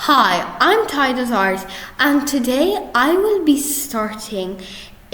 Hi, I'm Titus Art, and today I will be starting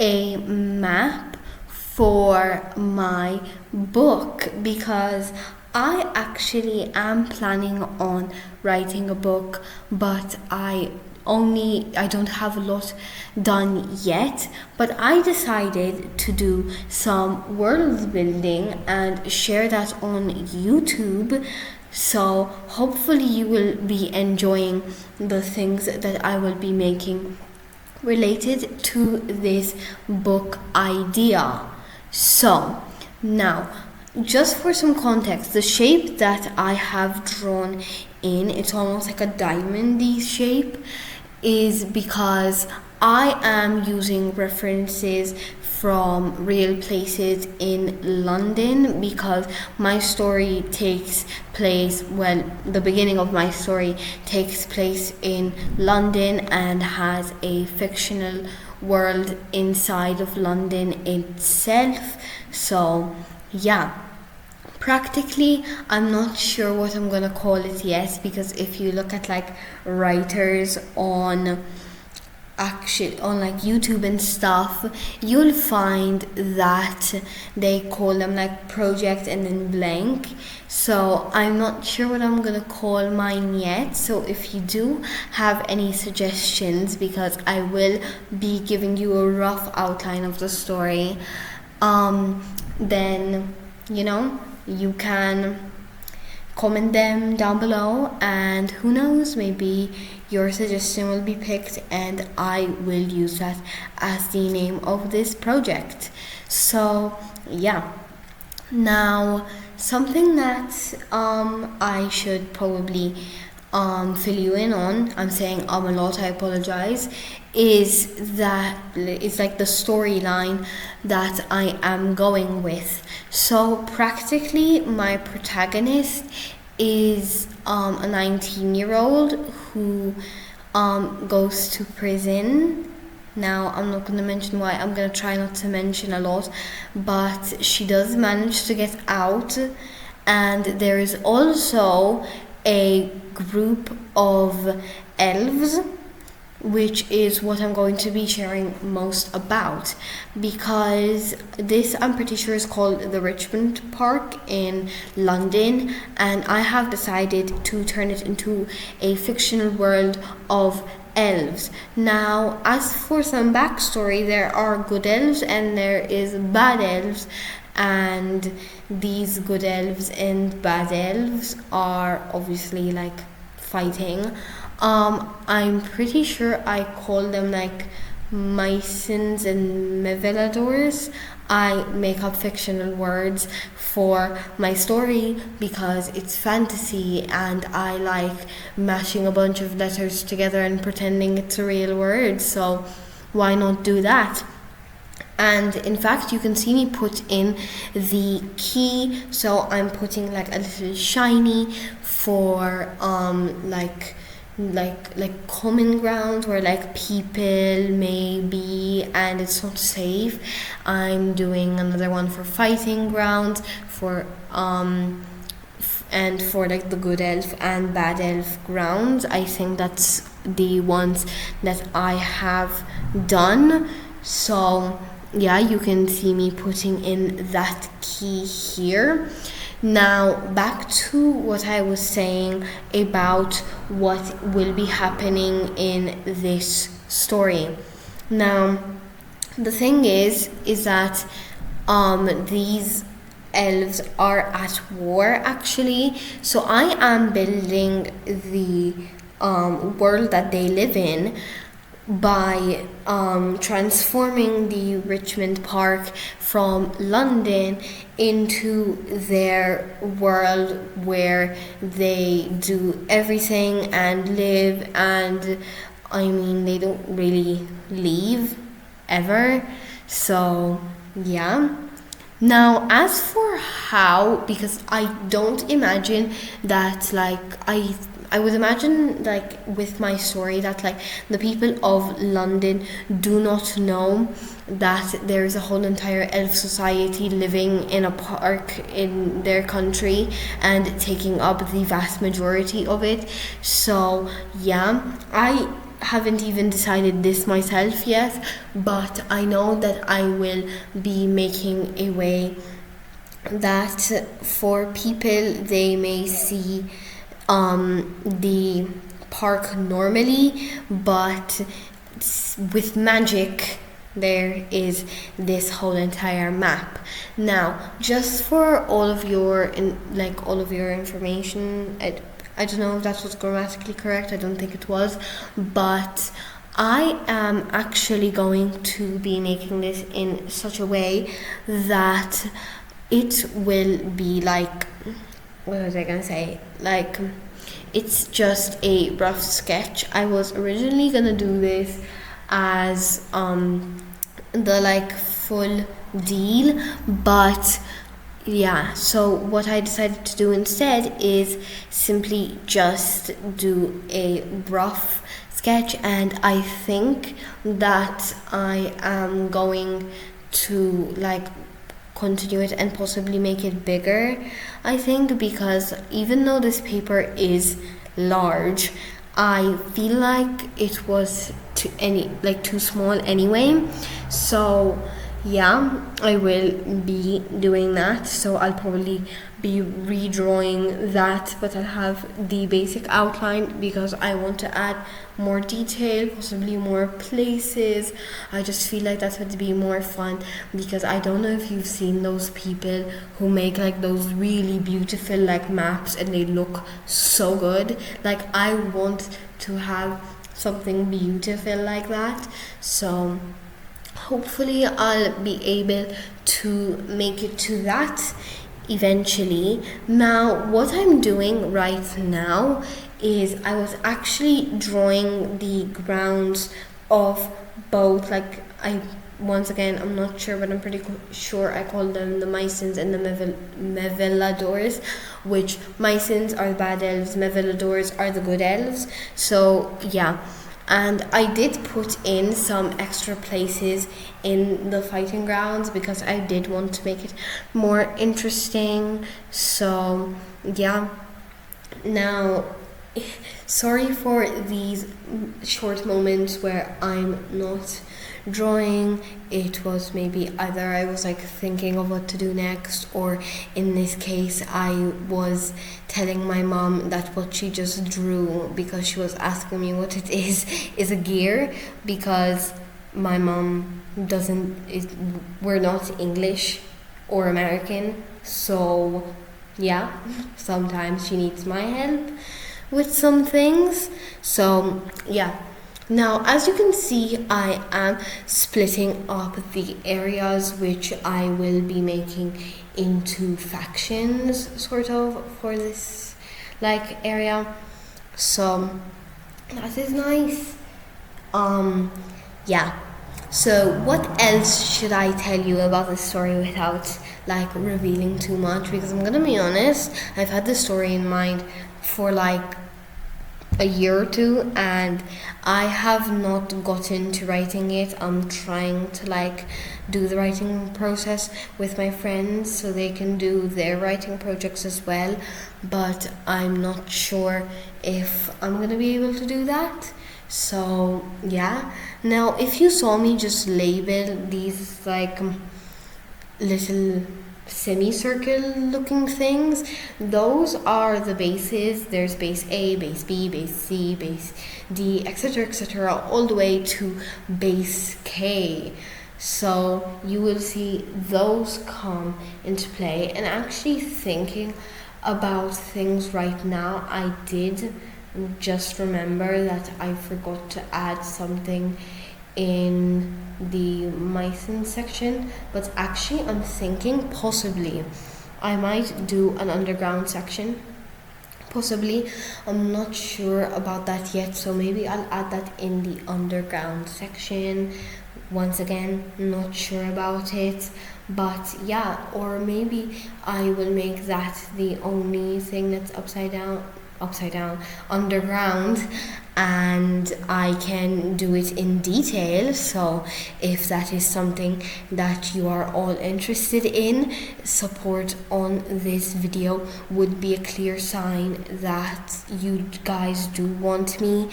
a map for my book because I actually am planning on writing a book, but I don't have a lot done yet, but I decided to do some world building and share that on YouTube. So hopefully you will be enjoying the things that I will be making related to this book idea. So now, just for some context, the shape that I have drawn in, it's almost like a diamondy shape, is because I am using references from real places in London because my story takes place, the beginning of my story takes place in London and has a fictional world inside of London itself. So, yeah. Practically, I'm not sure what I'm gonna call it yet because if you look at writers on like YouTube and stuff, you'll find that they call them project and then blank. So I'm not sure what I'm gonna call mine yet. So if you do have any suggestions, because I will be giving you a rough outline of the story, then you can comment them down below, and who knows, maybe your suggestion will be picked and I will use that as the name of this project. So yeah, now something that I should probably fill you in on, I'm saying a lot, I apologize, is that it's the storyline that I am going with. So practically my protagonist is a 19-year-old who goes to prison. Now, I'm not going to mention why, I'm going to try not to mention a lot, but she does manage to get out, and there is also a group of elves, which is what I'm going to be sharing most about, because this, I'm pretty sure, is called the Richmond Park in London, and I have decided to turn it into a fictional world of elves. Now, as for some backstory, there are good elves and there is bad elves, and these good elves and bad elves are obviously fighting. I'm pretty sure I call them Mysons and Meveladors. I make up fictional words for my story because it's fantasy and I like mashing a bunch of letters together and pretending it's a real word, so why not do that? And in fact, you can see me put in the key, so I'm putting a little shiny for common ground where people may be and it's not safe. I'm doing another one for fighting ground for and for the good elf and bad elf grounds. I think that's the ones that I have done. So yeah, you can see me putting in that key here. Now, back to what I was saying about what will be happening in this story. Now, the thing is that these elves are at war actually. So I am building the world that they live in by transforming the Richmond Park from London into their world where they do everything and live, and they don't really leave ever. So yeah. Now, as for how, because I don't imagine that I would imagine with my story that the people of London do not know that there's a whole entire elf society living in a park in their country and taking up the vast majority of it. So yeah, I haven't even decided this myself yet, but I know that I will be making a way that for people they may see the park normally, but with magic there is this whole entire map. Now, just for all of your all of your information, I don't know if that was grammatically correct. I don't think it was, but I am actually going to be making this in such a way that it will be like, what was I gonna say? Like, it's just a rough sketch. I was originally gonna do this as the like full deal, but yeah, so what I decided to do instead is simply just do a rough sketch, and I think that I am going to like continue it and possibly make it bigger. I think because even though this paper is large, I feel like it was too small anyway. So yeah, I will be doing that. So I'll probably be redrawing that, but I'll have the basic outline because I want to add more detail, possibly more places. I just feel like that would be more fun, because I don't know if you've seen those people who make like those really beautiful like maps and they look so good. Like, I want to have something beautiful like that. So hopefully I'll be able to make it to that eventually. Now, what I'm doing right now is I was actually drawing the grounds of both, like, once again, I'm not sure, but I'm pretty sure I call them the Mycens and the Meveladors, which Mycens are the bad elves, Meveladors are the good elves. So yeah, and I did put in some extra places in the fighting grounds because I did want to make it more interesting. So yeah, now sorry for these short moments where I'm not drawing. It was maybe either I was like thinking of what to do next, or in this case I was telling my mom that what she just drew, because she was asking me what it is a gear, because my mom we're not English or American, so yeah, sometimes she needs my help with some things. So yeah, now as you can see, I am splitting up the areas which I will be making into factions, sort of, for this like area. So that is nice. Yeah, so what else should I tell you about the story without like revealing too much? Because I'm gonna be honest, I've had the story in mind for like a year or two, and I have not gotten to writing it. I'm trying to like do the writing process with my friends so they can do their writing projects as well, but I'm not sure if I'm gonna be able to do that. So yeah, now if you saw me just label these like little semicircle looking things, those are the bases. There's base A, base B, base C, base D, etc., all the way to base K. So you will see those come into play. And actually thinking about things right now, I did just remember that I forgot to add something in the Mycen section, but actually I'm thinking possibly I might do an underground section. Possibly, I'm not sure about that yet, so maybe I'll add that in the underground section. Once again, not sure about it, but yeah, or maybe I will make that the only thing that's upside down, underground, and I can do it in detail. So if that is something that you are all interested in, support on this video would be a clear sign that you guys do want me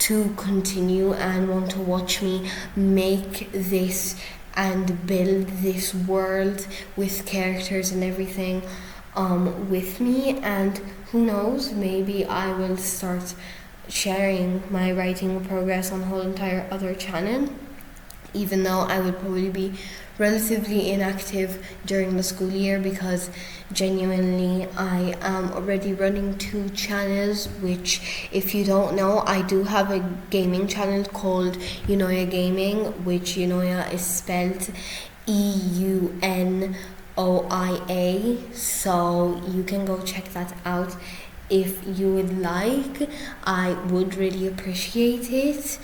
to continue and want to watch me make this and build this world with characters and everything with me. And who knows, maybe I will start sharing my writing progress on a whole entire other channel, even though I would probably be relatively inactive during the school year, because genuinely I am already running 2 channels, which, if you don't know, I do have a gaming channel called Eunoia Gaming, which Eunoia is spelled EUNOIA, so you can go check that out if you would like. I would really appreciate it.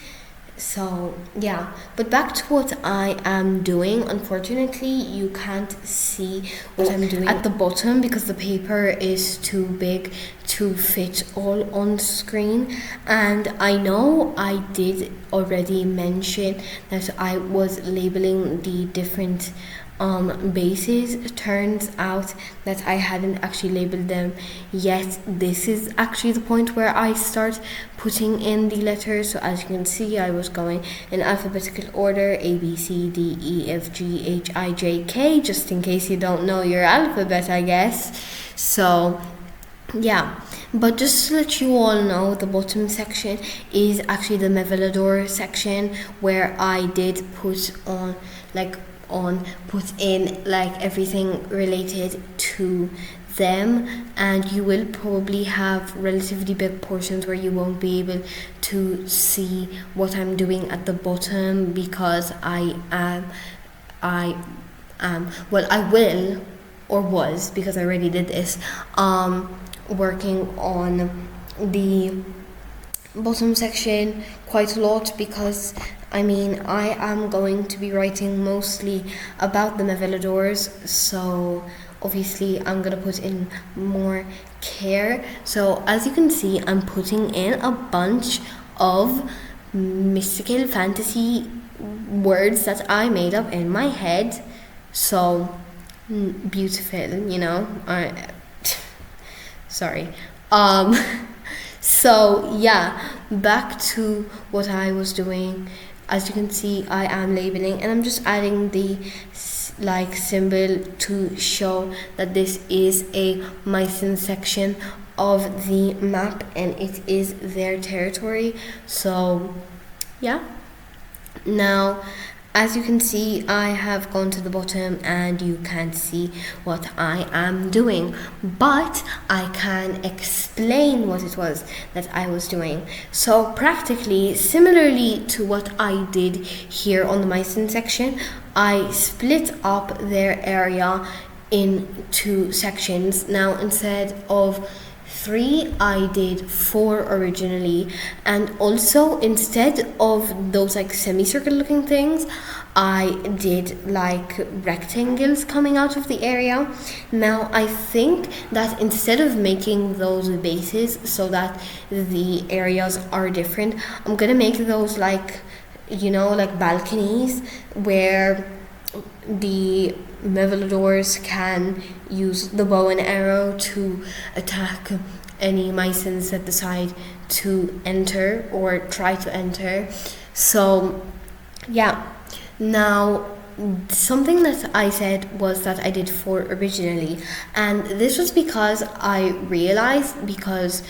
So yeah, but back to what I am doing. Unfortunately, you can't see what I'm doing at the bottom because the paper is too big to fit all on screen. And I know I did already mention that I was labeling the different bases. Turns out that I hadn't actually labeled them yet. This is actually the point where I start putting in the letters. So as you can see, I was going in alphabetical order: A, B, C, D, E, F, G, H, I, J, K, just in case you don't know your alphabet, I guess. So yeah, but just to let you all know, the bottom section is actually the Mevelador section, where I did put in everything related to them. And you will probably have relatively big portions where you won't be able to see what I'm doing at the bottom, because I will, or was, because I already did this, working on the bottom section quite a lot, because I am going to be writing mostly about the Meveladors, so obviously I'm gonna put in more care. So as you can see, I'm putting in a bunch of mystical fantasy words that I made up in my head. So beautiful, sorry. So yeah, back to what I was doing. As you can see, I am labeling, and I'm just adding the symbol to show that this is a Mycen section of the map and it is their territory. So yeah, now as you can see, I have gone to the bottom and you can't see what I am doing, but I can explain what it was that I was doing. So practically, similarly to what I did here on the Mycen section, I split up their area into sections. Now, instead of 3, I did 4 originally, and also instead of those semicircle looking things, I did rectangles coming out of the area. Now I think that instead of making those bases so that the areas are different, I'm gonna make those balconies where the Meveladors can use the bow and arrow to attack any Mycens that decide to enter or try to enter. So yeah, now something that I said was that I did 4 originally, and this was because I realized, because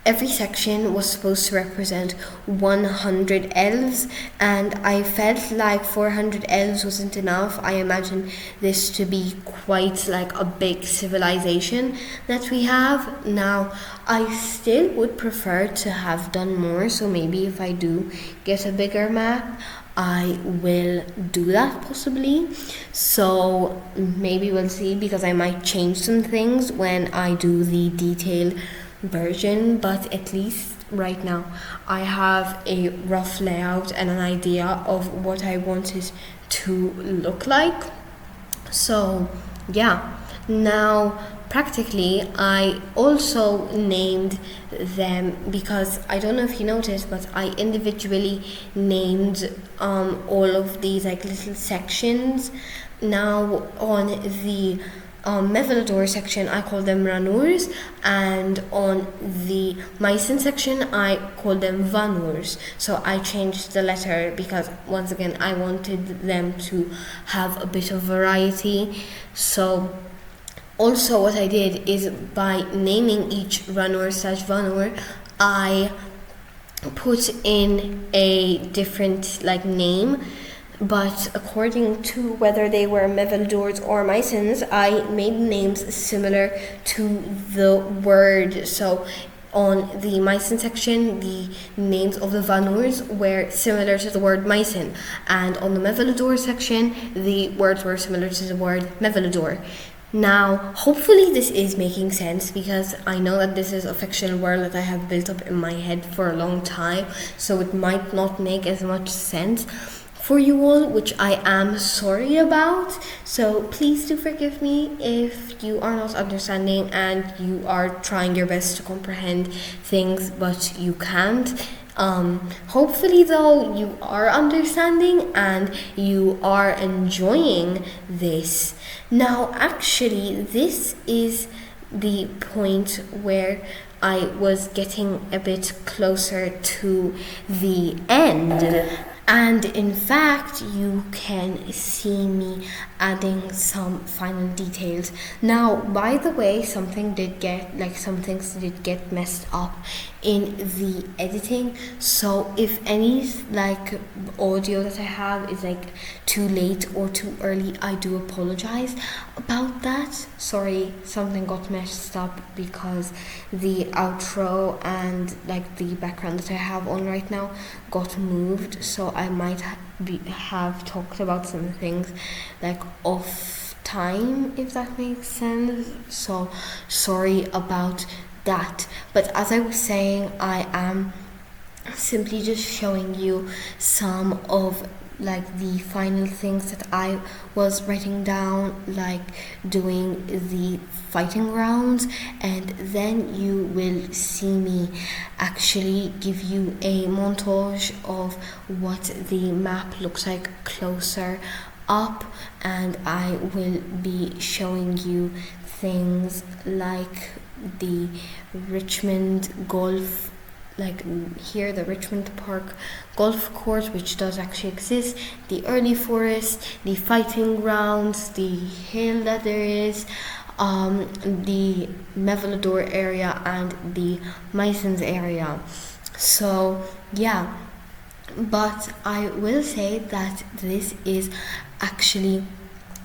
every section was supposed to represent 100 elves, and I felt like 400 elves wasn't enough. I imagined this to be quite a big civilization that we have. Now, I still would prefer to have done more, so maybe if I do get a bigger map, I will do that possibly. So maybe we'll see, because I might change some things when I do the detailed version, but at least right now I have a rough layout and an idea of what I want it to look like. So yeah, now practically I also named them, because I don't know if you noticed, but I individually named all of these like little sections. Now on the Mevalodor section I call them ranurs, and on the Mycin section I call them vanurs. So I changed the letter because once again I wanted them to have a bit of variety. So also what I did is, by naming each ranur/vanur, I put in a different like name, but according to whether they were Mevalodors or Mycins, I made names similar to the word. So on the Mycin section, the names of the vanurs were similar to the word Mycin, and on the Mevalodor section, the words were similar to the word Mevalodor. Now, hopefully this is making sense, because I know that this is a fictional world that I have built up in my head for a long time, so it might not make as much sense for you all, which I am sorry about. So please do forgive me if you are not understanding and you are trying your best to comprehend things but you can't. Hopefully though you are understanding and you are enjoying this. Now actually this is the point where I was getting a bit closer to the end. And in fact, you can see me adding some final details. Now, by the way, some things did get messed up in the editing. So if any like audio that I have is like too late or too early, I do apologize about that. Sorry, something got messed up because the outro and like the background that I have on right now got moved, so I might have talked about some things like off time, if that makes sense. So sorry about that. But as I was saying, I am simply just showing you some of like the final things that I was writing down, like doing the fighting rounds, and then you will see me actually give you a montage of what the map looks like closer up, and I will be showing you things like the Richmond Golf, like here the Richmond Park golf course, which does actually exist, the early forest, the fighting grounds, the hill that there is, the Mevalodor area and the Mycins area. So yeah, but I will say that this is actually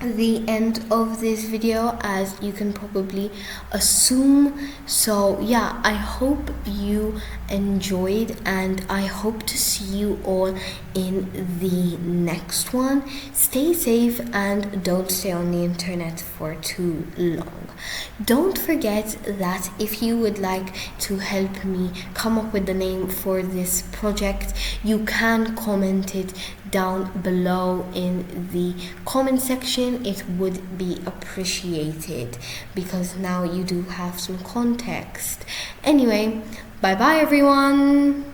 the end of this video, as you can probably assume. So yeah, I hope you enjoyed, and I hope to see you all in the next one. Stay safe and don't stay on the internet for too long. Don't forget that if you would like to help me come up with the name for this project, you can comment it down below in the comment section. It would be appreciated, because now you do have some context. Anyway, bye bye everyone.